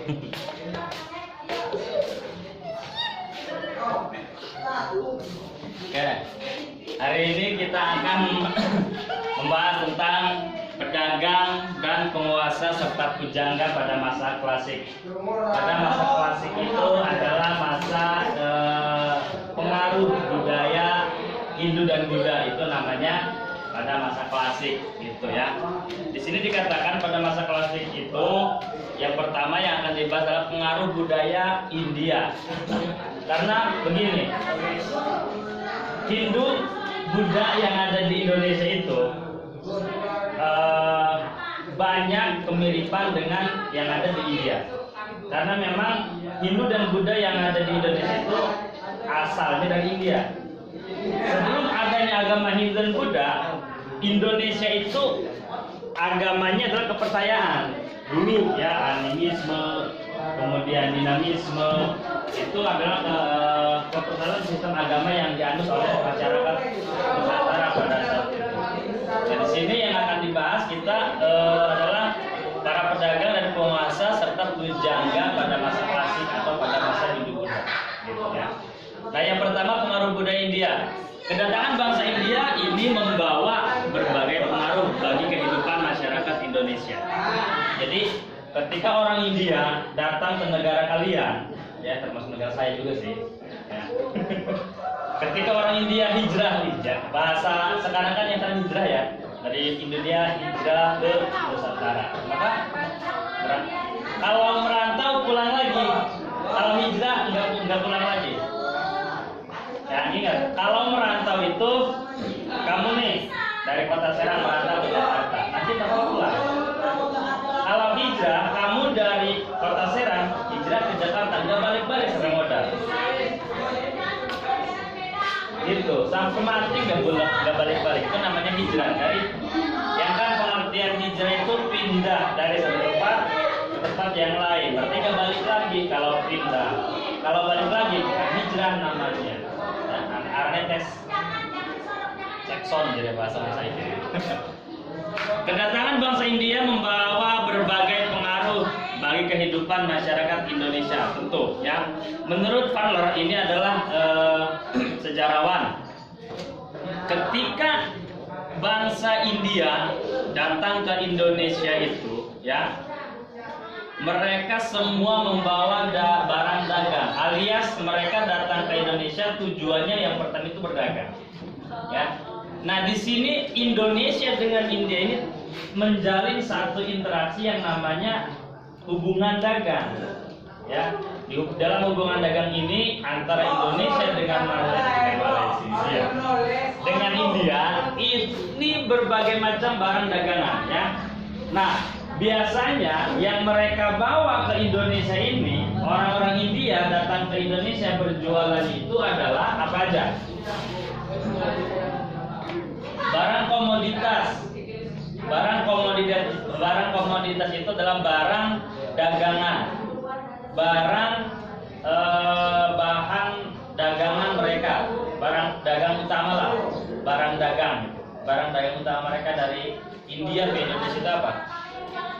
Oke, hari ini kita akan membahas tentang pedagang dan penguasa serta pujangga pada masa klasik. Pada masa klasik itu adalah masa pengaruh budaya Hindu dan Buddha, itu namanya pada masa klasik, gitu ya. Di sini dikatakan pada masa klasik itu yang pertama yang akan dibahas adalah pengaruh budaya India. Karena begini, Hindu, Buddha yang ada di Indonesia itu banyak kemiripan dengan yang ada di India. Karena memang Hindu dan Buddha yang ada di Indonesia itu asalnya dari India. Sebelum adanya agama Hindu dan Buddha, Indonesia itu agamanya adalah kepercayaan. Dulu ya, animisme, kemudian dinamisme, itu adalah kepercayaan sistem agama yang dianut oleh masyarakat Nusantara pada saat itu. Nah, di sini yang akan dibahas kita adalah para pedagang dan penguasa serta pujangga pada masa klasik atau pada masa Hindu Buddha, gitu ya. Nah, yang pertama pengaruh budaya India. Kedatangan bangsa India ini membawa berbagai pengaruh bagi kehidupan masyarakat Indonesia. Jadi ketika orang India datang ke negara kalian, ya termasuk negara saya juga sih, ya. Ketika orang India hijrah, bahasa sekarang kan yang tren hijrah ya, dari India hijrah ke Nusantara. Maka kalau merantau pulang lagi, kalau hijrah nggak pulang lagi. Ya, ingat, kalau merantau itu kamu nih dari Kota Serang merantau ke Jakarta, nanti kamu pulang. Kalau hijrah, kamu dari Kota Serang hijrah ke Jakarta, nggak balik-balik sampai modal. Gitu, sampai mati nggak balik-balik. Itu namanya hijrah. Dari yang kan pengertian hijrah itu pindah dari satu tempat ke tempat yang lain. Berarti nggak balik lagi kalau pindah. Kalau balik lagi, hijrah namanya. Artinya tes Jackson jadi bahasa ini. Kedatangan bangsa India membawa berbagai pengaruh bagi kehidupan masyarakat Indonesia, tentu ya. Menurut Fowler, ini adalah sejarawan. Ketika bangsa India datang ke Indonesia itu, ya, mereka semua membawa barang dagang, alias mereka datang ke Indonesia tujuannya yang pertama itu berdagang. Ya. Nah, di sini Indonesia dengan India ini menjalin satu interaksi yang namanya hubungan dagang. Ya, dalam hubungan dagang ini antara Indonesia dengan Malaysia dengan India ini berbagai macam barang dagangan, ya. Nah, biasanya yang mereka bawa ke Indonesia ini, orang-orang India datang ke Indonesia berjualan itu adalah apa aja? Barang komoditas. Barang komoditas itu adalah barang dagangan. Barang bahan dagangan mereka. Barang dagang utama lah. Barang dagang utama mereka dari India ke Indonesia itu apa?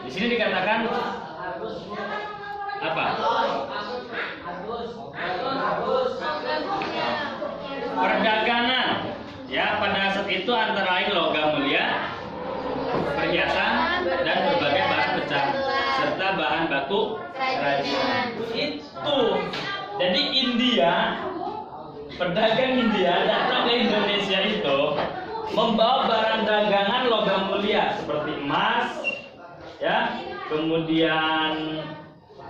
Di sini dikatakan apa? Perdagangan. Ya, pada saat itu antara lain logam mulia, perhiasan, dan berbagai barang pecah serta bahan baku kerajinan. Itu. Jadi India, pedagang India datang ke Indonesia itu membawa barang dagangan logam mulia seperti emas, ya, kemudian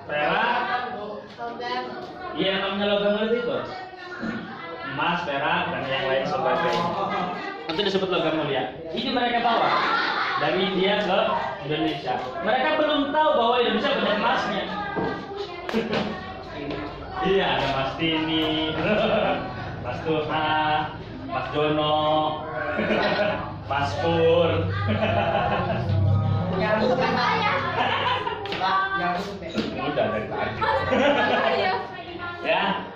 perak, iya namanya logam mulia itu, emas, perak, dan yang lain sebagainya. Itu disebut logam mulia. Ini mereka bawa dari India ke Indonesia. Mereka belum tahu bahwa Indonesia punya emasnya. Iya, ada Mas Tini, Mas Tuhan, Mas Jono, Mas Pur. Udah dari tadi. Ya.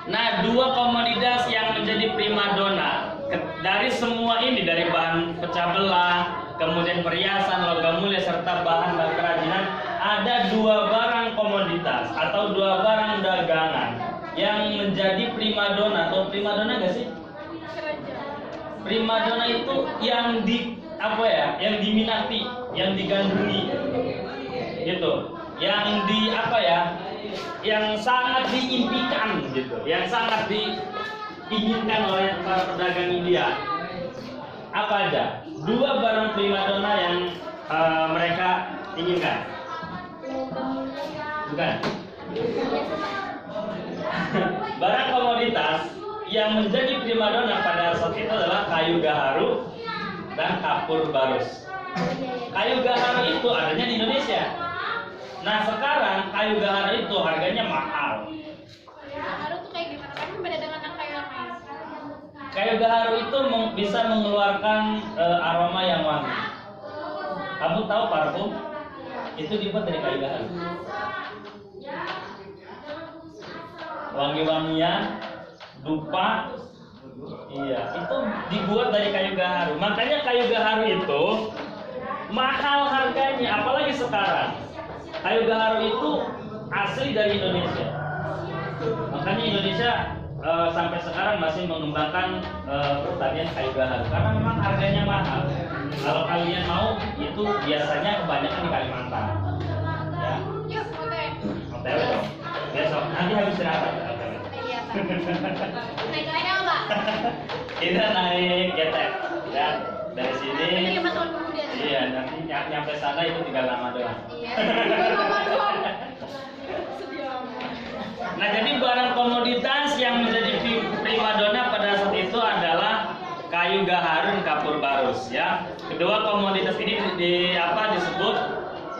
Nah, dua komoditas yang menjadi primadona dari semua ini, dari bahan pecah belah, kemudian perhiasan, logam mulia serta bahan kerajinan, ada dua barang komoditas komoditas atau dua barang dagangan yang menjadi primadona. Atau primadona nggak sih? Primadona itu yang yang diminati, yang digandrungi, gitu, yang yang sangat diimpikan, gitu, yang sangat diinginkan oleh para pedagang India. Apa aja? Dua barang primadona yang mereka inginkan. Bukan. Barang komoditas yang menjadi primadona pada saat itu adalah kayu gaharu dan kapur barus. Kayu gaharu itu adanya di Indonesia. Nah sekarang kayu gaharu itu harganya mahal. Gaharu tuh kayak gimana? Kan beda dengan yang kayu lain. Kayu gaharu itu bisa mengeluarkan aroma yang wangi. Kamu tahu parfum? Itu dibuat dari kayu gaharu. Wangi-wangian, dupa, iya, itu dibuat dari kayu gaharu. Makanya kayu gaharu itu mahal harganya, apalagi sekarang. Kayu gaharu itu asli dari Indonesia. Makanya Indonesia sampai sekarang masih mengembangkan pertanian kayu gaharu karena memang harganya mahal. Kalau kalian mau, itu biasanya kebanyakan di Kalimantan. Ya. Yuk, Hotel dong. Besok nanti habis istirahat. Iya, Pak. Naik lainnya Pak. Kita naik getek, ya, dari sini. Ini 5 tahun kemudian. Iya, nanti nyampe sana itu tinggal lama doang. Iya. Nah, jadi barang komoditas yang menjadi primadona pada saat itu adalah kayu gaharu dan kapur barus, ya. Kedua komoditas ini disebut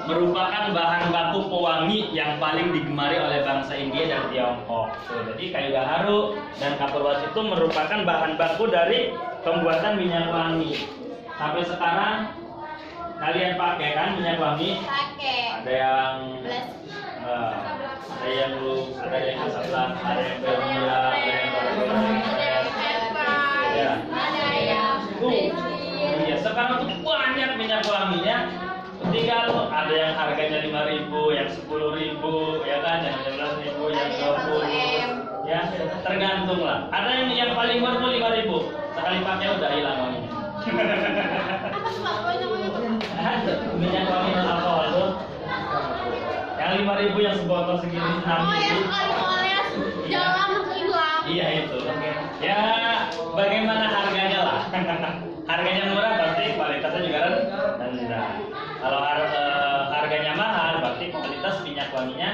merupakan bahan baku pewangi yang paling digemari oleh bangsa India dan Tiongkok. Jadi kayu gaharu dan kapur barus itu merupakan bahan baku dari pembuatan minyak wangi. Sampai sekarang kalian pakai kan minyak wangi? Pakai. Ada yang Blast. ada yang lu, ada yang kesablan, ada yang bermula, ada yang ya. Ada yang iya, sekarang tuh banyak minyak wanginya. Tinggal ada yang harganya 5.000, yang 10.000, ya kan, yang 11.000, yang 20, ya tergantung lah. Ada yang paling murah tuh 5.000, sekali pakai udah hilang wanginya. Apa tuh Pak? Ada minyak wangi dan alkohol tuh. Yang 5.000 yang sebotol segini 6.000. Oh ya, alkoholnya jangan lama hilang. Iya itu. Ya bagaimana harganya lah. Harganya murah pasti kualitasnya juga rendah. Kalau harganya mahal berarti kualitas minyak wanginya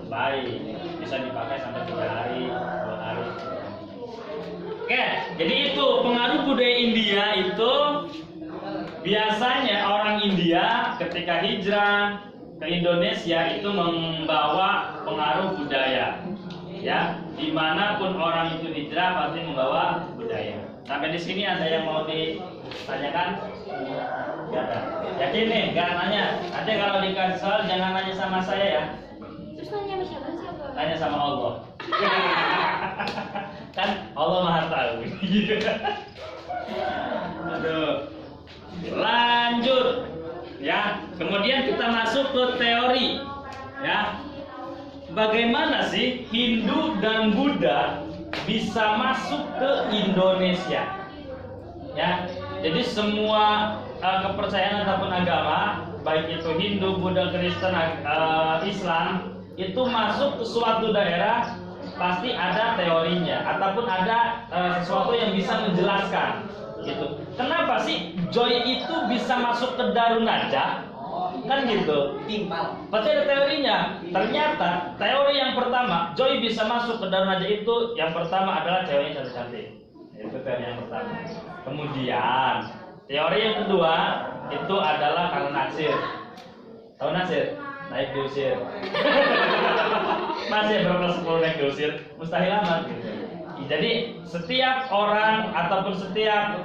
baik, bisa dipakai sampai 3 hari, 2 hari. Oke, jadi itu pengaruh budaya India itu biasanya orang India ketika hijrah ke Indonesia itu membawa pengaruh budaya, ya. Dimanapun orang itu hijrah pasti membawa budaya. Sampai di sini ada yang mau ditanyakan? Gak ada. Yakin nih, gak nanya. Nanti kalau dikasih soal jangan nanya sama saya ya. Terus nanya sama siapa? Tanya sama Allah. Kan Allah Maha Tahu. Aduh. Lanjut. Ya, kemudian kita masuk ke teori. Ya. Bagaimana sih Hindu dan Buddha bisa masuk ke Indonesia? Ya. Jadi semua kepercayaan ataupun agama, baik itu Hindu, Buddha, Kristen, Islam, itu masuk ke suatu daerah pasti ada teorinya ataupun ada sesuatu yang bisa menjelaskan gitu. Kenapa sih Joy itu bisa masuk ke Darunaja? Kan gitu. Pasti ada teorinya. Ternyata teori yang pertama, Joy bisa masuk ke Darunaja itu yang pertama adalah ceweknya cantik-cantik. Itu teori yang pertama. Kemudian teori yang kedua itu adalah karena naksir. Tahu naksir? Naik diusir. Masih berapa 10 naik diusir? Mustahil amat gitu. Jadi setiap orang ataupun setiap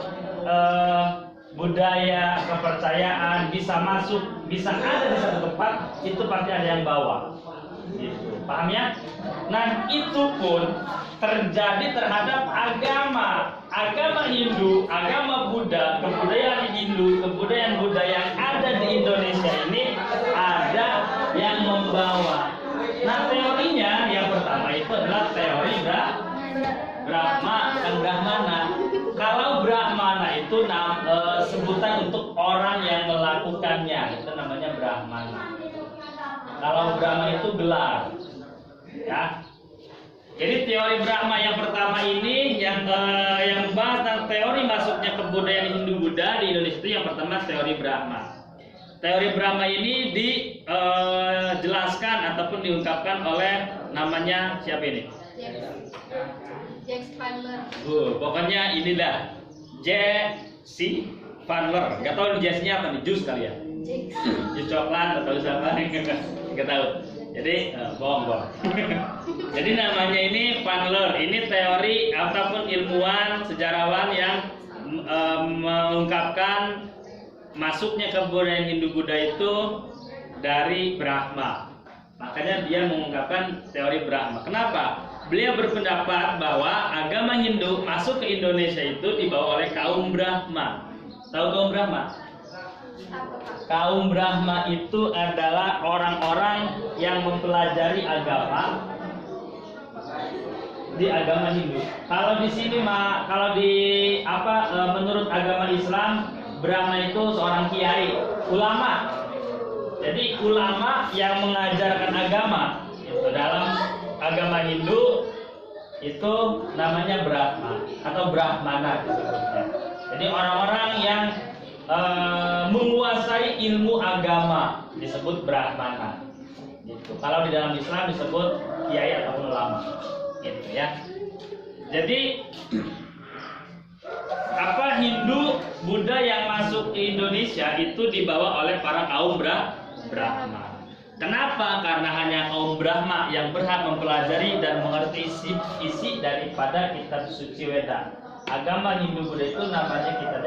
budaya, kepercayaan bisa masuk, bisa ada di satu tempat, itu pasti ada yang bawa. Gitu. Paham ya? Nah, itu pun terjadi terhadap agama Hindu, agama Buddha, kebudayaan Hindu, kebudayaan Buddha yang ada di Indonesia ini ada yang membawa. Nah, teorinya yang pertama itu adalah teori Brahma dan Brahmana. Kalau Brahmana itu sebutan untuk orang yang melakukannya, itu namanya Brahmana. Kalau Brahma itu gelar, ya. Jadi teori Brahma yang pertama ini yang membahas tentang teori masuknya kebudayaan Hindu-Buddha di Indonesia itu yang pertama teori Brahma. Teori Brahma ini dijelaskan ataupun diungkapkan oleh namanya siapa ini? Jack Spandler. Pokoknya inilah J.C. Spandler. Gak tahu J-nya apa nih, jus kali ya? Jus coklat atau siapa? Gak tahu. Jadi bohong. Jadi namanya ini Spandler. Ini teori ataupun ilmuwan sejarawan yang mengungkapkan masuknya kebudayaan Hindu-Buddha itu dari Brahma. Makanya dia mengungkapkan teori Brahma. Kenapa? Beliau berpendapat bahwa agama Hindu masuk ke Indonesia itu dibawa oleh kaum Brahma. Tahu kaum Brahma? Kaum Brahma itu adalah orang-orang yang mempelajari agama di agama Hindu. Kalau di sini menurut agama Islam, Brahma itu seorang kiai, ulama. Jadi ulama yang mengajarkan agama itu dalam agama Hindu itu namanya Brahma atau Brahmana disebutnya. Jadi orang-orang yang menguasai ilmu agama disebut Brahmana. Gitu. Kalau di dalam Islam disebut kiai ataupun ulama. Gitu ya. Jadi Hindu Buddha yang masuk ke Indonesia itu dibawa oleh para kaum Brahma. Kenapa? Karena hanya kaum Brahma yang berhak mempelajari dan mengerti isi daripada kitab suci Weda. Agama Hindu Buddha itu namanya kitab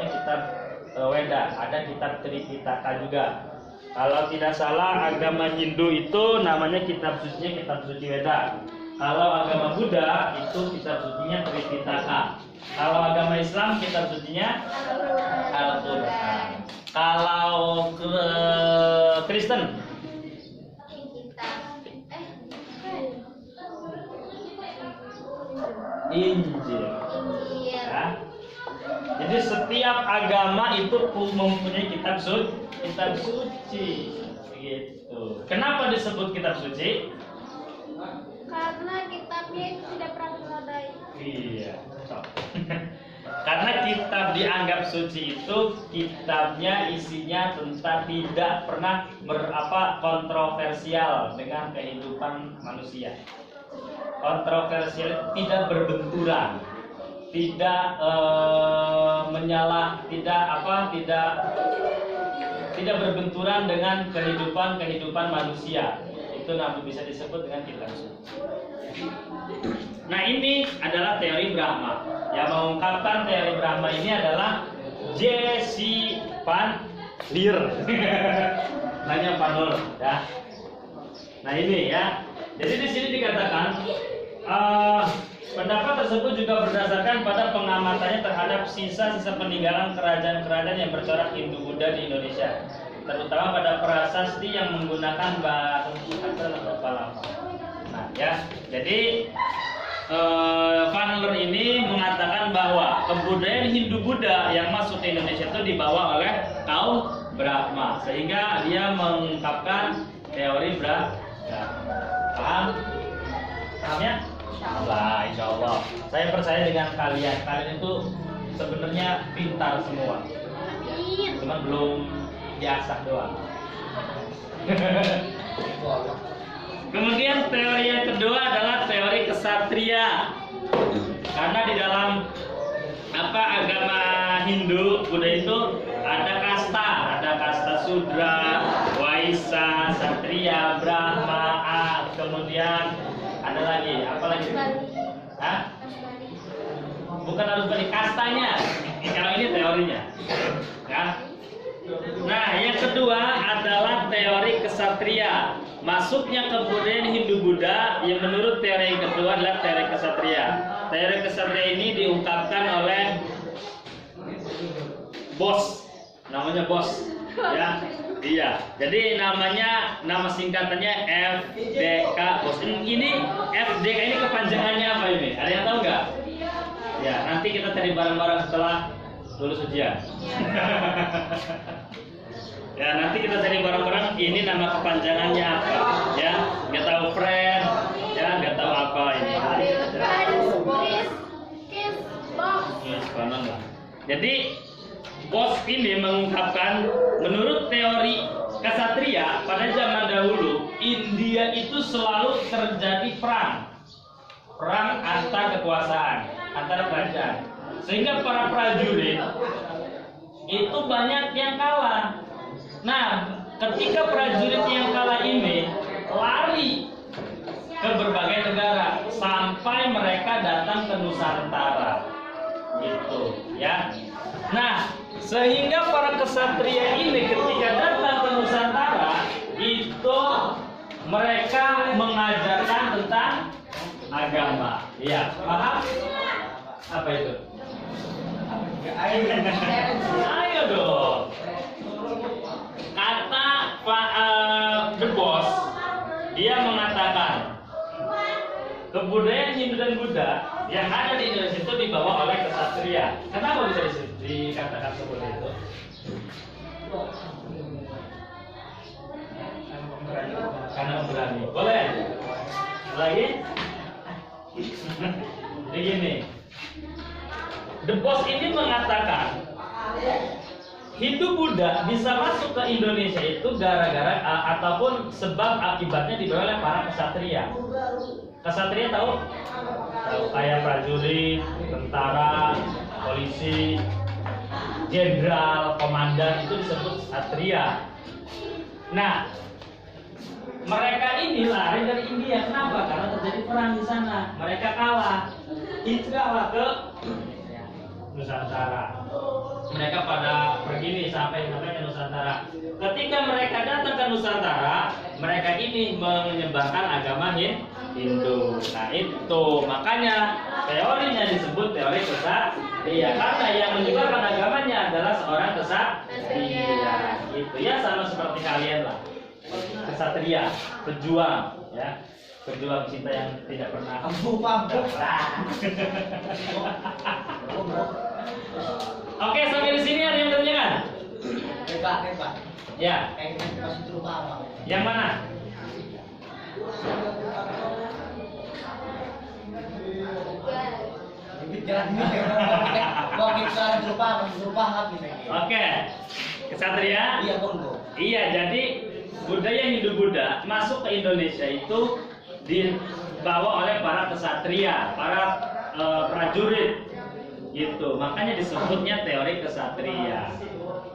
Weda, ada kitab Tripitaka juga. Kalau tidak salah agama Hindu itu namanya kitab suci Weda. Kalau agama Buddha itu kitab sucinya Tripitaka. Kalau agama Islam kitab sucinya Al-Quran. Kalau Kristen Injil. Ya. Jadi setiap agama itu mempunyai kitab suci. Gitu. Kenapa disebut kitab suci? Karena kitabnya itu tidak pernah memadai. Iya. Karena kitab dianggap suci itu kitabnya isinya tentang tidak pernah kontroversial dengan kehidupan manusia. Kontroversial, tidak berbenturan, tidak tidak berbenturan dengan kehidupan manusia. Itu nanti bisa disebut dengan kitab suci. Nah, ini adalah teori Brahma. Yang mengungkapkan teori Brahma ini adalah J.C. Spandler. Nanya Spandler, ya. Nah, ini ya. Jadi di sini dikatakan pendapat tersebut juga berdasarkan pada pengamatannya terhadap sisa-sisa peninggalan kerajaan-kerajaan yang bercorak Hindu-Buddha di Indonesia, terutama pada prasasti yang menggunakan bahasa Sanskrit atau Palapa. Nah, ya, jadi Spandler ini mengatakan bahwa kebudayaan Hindu-Buddha yang masuk ke Indonesia itu dibawa oleh kaum Brahma, sehingga dia mengungkapkan teori Brahma. Paham? Paham ya? Insyaallah, insyaallah. Saya percaya dengan kalian. Kalian itu sebenarnya pintar semua. Cuma belum diasah doang. Kemudian teori yang kedua adalah teori kesatria. Karena di dalam agama Hindu Buddha itu ada kasta Sudra, Waisa, Satria, Brahma, kemudian ada lagi apa lagi? Hah? Bukan harus balik kastanya. Kalau ini teorinya, ya. Nah, yang kedua adalah teori kesatria. Masuknya kebudayaan Hindu-Buddha yang menurut teori yang kedua adalah teori kesatria. Teori kesatria ini diungkapkan oleh Bos, namanya Bos, ya. Iya, jadi nama singkatannya FDK bos. Ini FDK ini kepanjangannya apa ini? Ada yang tahu nggak? Ya, nanti kita cari bareng-bareng setelah lulus ujian. Ya, nanti kita cari bareng-bareng ini nama kepanjangannya apa? Ya, nggak tahu friend, ya nggak tahu apa ini. Jadi bos ini mengungkapkan menurut teori kesatria pada zaman dahulu India itu selalu terjadi perang antar kekuasaan, antar kerajaan, sehingga para prajurit itu banyak yang kalah. Nah, ketika prajurit yang kalah ini lari ke berbagai negara sampai mereka datang ke Nusantara, gitu ya. Nah, sehingga para kesatria ini ketika datang ke Nusantara itu mereka mengajarkan tentang agama. Iya, paham? Apa itu? Ayo dong. Kata Pak The Boss, dia mengatakan kebudayaan Hindu dan Buddha yang ada di Indonesia itu dibawa oleh kesatria. Kenapa bisa dikatakan seperti itu? Karena memberani. Boleh? Lagi? Jadi gini, The Boss ini mengatakan Hindu Buddha bisa masuk ke Indonesia itu gara-gara ataupun sebab akibatnya dibawa oleh para kesatria. Kesatria tahu? Tahu, kayak prajurit, tentara, polisi, jenderal, komandan itu disebut satria. Nah, mereka ini lari dari India. Kenapa? Karena terjadi perang di sana. Mereka kalah. Hijrahlah ke Nusantara. Mereka pada pergi sampai ke Nusantara. Ketika mereka datang ke Nusantara, mereka ini menyebarkan agama Hindu. Nah itu makanya teorinya disebut teori kesatria, karena yang menyebarkan agamanya adalah seorang kesatria. Gitu ya, sama seperti kalian lah. Kesatria, pejuang, ya. Pejuang cinta yang tidak pernah Oke, sampai di sini ada yang bertanyakan? Pak. Ya. Yang mana? Oke. Kesatria? Iya, Kongo. Iya, jadi budaya Hindu Buddha masuk ke Indonesia itu dibawa oleh para kesatria, para prajurit. Gitu, makanya disebutnya teori kesatria.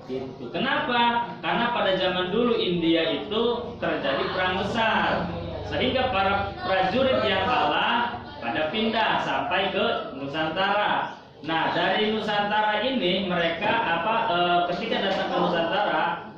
Gitu. Kenapa? Karena pada zaman dulu India itu terjadi perang besar, sehingga para prajurit yang kalah pada pindah sampai ke Nusantara. Nah, dari Nusantara ini mereka ketika datang ke Nusantara,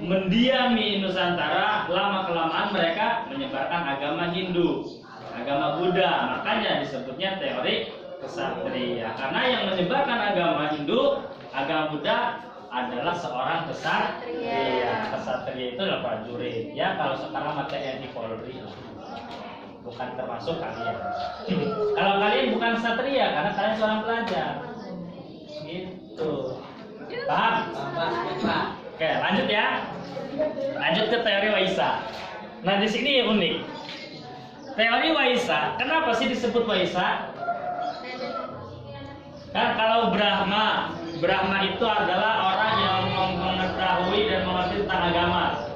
mendiami Nusantara, lama kelamaan mereka menyebarkan agama Hindu, agama Buddha. Makanya disebutnya teori kesatria, karena yang menyebarkan agama Hindu, agama Buddha adalah seorang kesatria. Kesatria itu adalah prajurit. Ya, kalau sekarang mata TNI Polri, bukan termasuk kalian. Kalau kalian bukan kesatria, karena kalian seorang pelajar. Gitu. Paham? Oke, lanjut ya. Lanjut ke teori Waisa. Nah, di sini yang unik. Teori Waisa, kenapa sih disebut Waisa? Kan kalau Brahma itu adalah orang yang mengetahui dan mengerti tentang agama.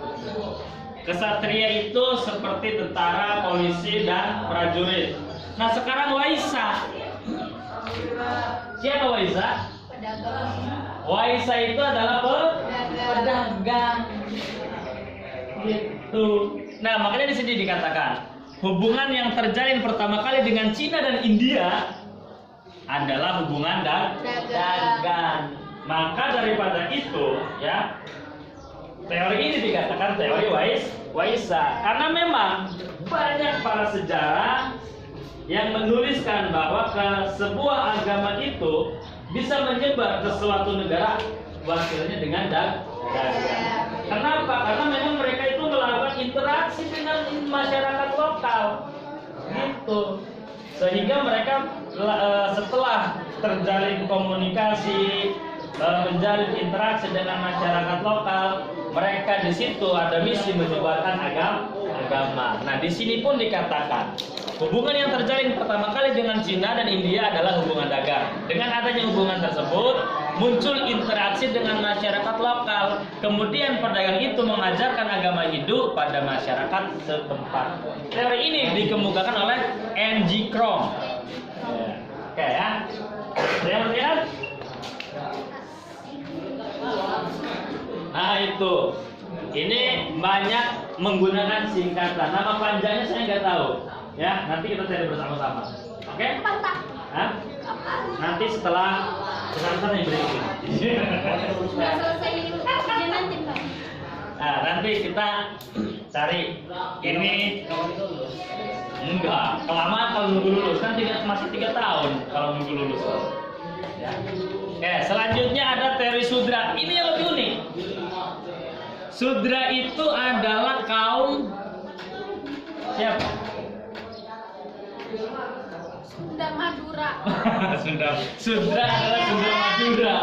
Kesatria itu seperti tentara, polisi, dan prajurit. Nah sekarang Waisa. Siapa Waisa? Pedagang. Waisa itu adalah pedagang. Gitu. Nah makanya di sini dikatakan hubungan yang terjalin pertama kali dengan Cina dan India adalah hubungan dagang. Maka daripada itu, ya, teori ini dikatakan teori Waisa. Karena memang banyak para sejarah yang menuliskan bahwa sebuah agama itu bisa menyebar ke suatu negara hasilnya dengan dagang. Kenapa? Karena memang mereka itu melakukan interaksi dengan masyarakat lokal, gitu. Sehingga mereka setelah terjalin komunikasi, menjalin interaksi dengan masyarakat lokal, mereka di situ ada misi menyebarkan agama. Nah, di sini pun dikatakan hubungan yang terjalin pertama kali dengan Cina dan India adalah hubungan dagang. Dengan adanya hubungan tersebut, muncul interaksi dengan masyarakat lokal. Kemudian pedagang itu mengajarkan agama Hindu pada masyarakat setempat. Teori ini dikemukakan oleh N.G. Krom. Oke ya. Saya melihat. Nah itu. Ini banyak menggunakan singkatan. Nama panjangnya saya nggak tahu. Ya, nanti kita cari bersama-sama. Oke? Hah? Nanti setelah pesan-pesan yang berikut ini. Sudah selesai ini ujian nanti, Pak. Nah, nanti kita cari ini. Enggak, kelamaan kalau nunggu lulus kan masih 3 tahun kalau nunggu lulus. Ya. Oke, selanjutnya ada teori Sudra. Ini yang lebih unik. Sudra itu adalah kaum siapa? Sunda Madura. Sudra adalah Sunda Madura.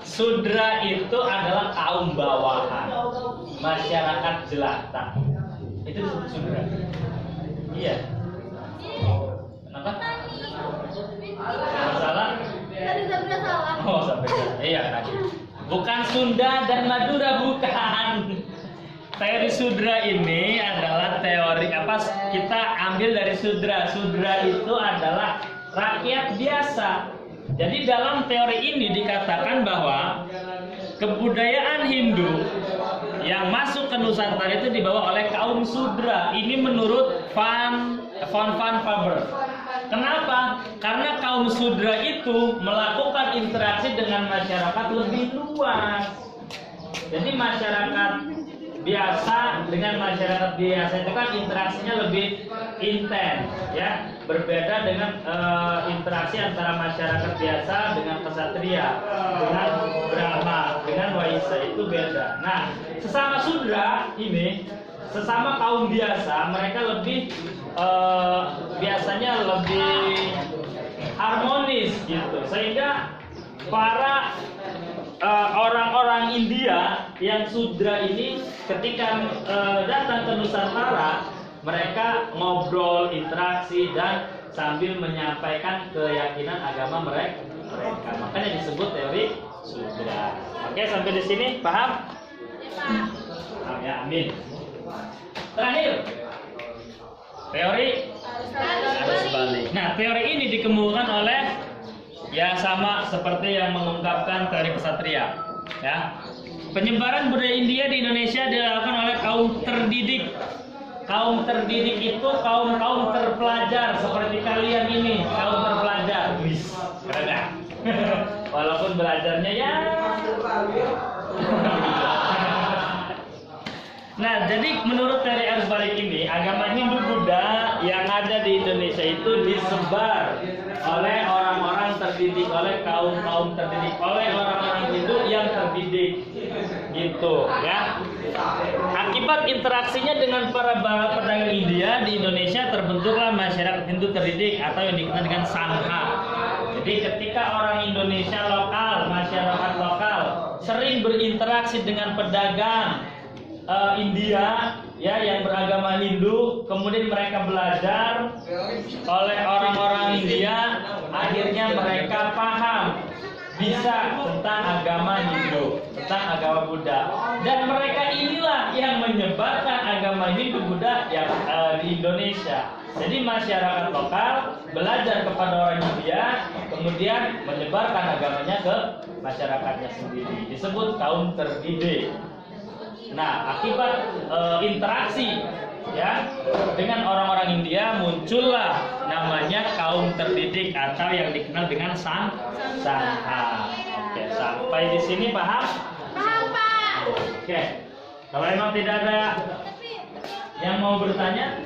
Sudra itu adalah kaum bawahan, masyarakat jelata. Itu disebut Sudra. Iya. Kenapa? Masalah? Tadi Zabra salah. Oh, sampai iya tadi. Bukan Sunda dan Madura, bukan. Teori Sudra ini adalah teori apa? Kita ambil dari Sudra. Sudra itu adalah rakyat biasa. Jadi dalam teori ini dikatakan bahwa kebudayaan Hindu yang masuk ke Nusantara itu dibawa oleh kaum Sudra. Ini menurut Van Faber. Kenapa? Karena kaum Sudra itu melakukan interaksi dengan masyarakat lebih luas. Jadi masyarakat biasa dengan masyarakat biasa itu kan interaksinya lebih intens, ya. Berbeda dengan interaksi antara masyarakat biasa dengan kesatria, dengan Brahma, dengan Waisya, itu beda. Nah, sesama Sudra ini, sesama kaum biasa, mereka lebih biasanya lebih harmonis gitu, sehingga para orang-orang India yang Sudra ini ketika datang ke Nusantara, mereka ngobrol, interaksi, dan sambil menyampaikan keyakinan agama mereka. Makanya disebut teori Sudra. Oke, sampai di sini paham? Ya, Pak. Ya, amin. Terakhir, teori arus balik. Nah, teori ini dikemukakan oleh ya sama seperti yang mengungkapkan teori kesatria. Ya, penyebaran budaya India di Indonesia dilakukan oleh kaum terdidik. Kaum terdidik itu kaum terpelajar seperti kalian ini, kaum terpelajar. Wis, keren ya? Walaupun belajarnya ya. Nah, jadi menurut teori arus balik ini, agama Hindu Buddha yang ada di Indonesia itu disebar oleh orang-orang terdidik, oleh kaum terdidik, oleh orang-orang Hindu yang terdidik, gitu, ya. Akibat interaksinya dengan para pedagang India di Indonesia terbentuklah masyarakat Hindu terdidik atau yang dikenal dengan Sangha. Jadi ketika orang Indonesia lokal, masyarakat lokal sering berinteraksi dengan pedagang India ya yang beragama Hindu, kemudian mereka belajar oleh orang-orang India, akhirnya mereka paham bisa tentang agama Hindu, tentang agama Buddha, dan mereka inilah yang menyebarkan agama Hindu Buddha yang di Indonesia. Jadi masyarakat lokal belajar kepada orang India, kemudian menyebarkan agamanya ke masyarakatnya sendiri, disebut kaum terdidik. Nah, akibat interaksi ya dengan orang-orang India muncullah namanya kaum terdidik atau yang dikenal dengan Sangha. Oke, sampai di sini paham? Paham, Pak. Oke. Kalau memang tidak ada yang mau bertanya,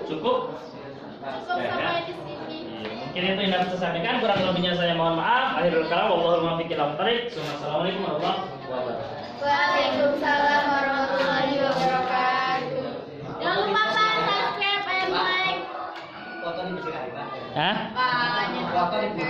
cukup? Cukup sampai di sini. Iya, Mungkin itu yang dapat saya sampaikan. Kurang lebihnya saya mohon maaf. Akhirul kalam. Wallahul muwaffiq ila aqwamit thoriq. Assalamualaikum warahmatullahi wabarakatuh. Waalaikumsalam warahmatullahi wabarakatuh. Jangan lupa Pak subscribe and like. Foto ini bisa kali, Pak. Hah? Banyak. Foto ini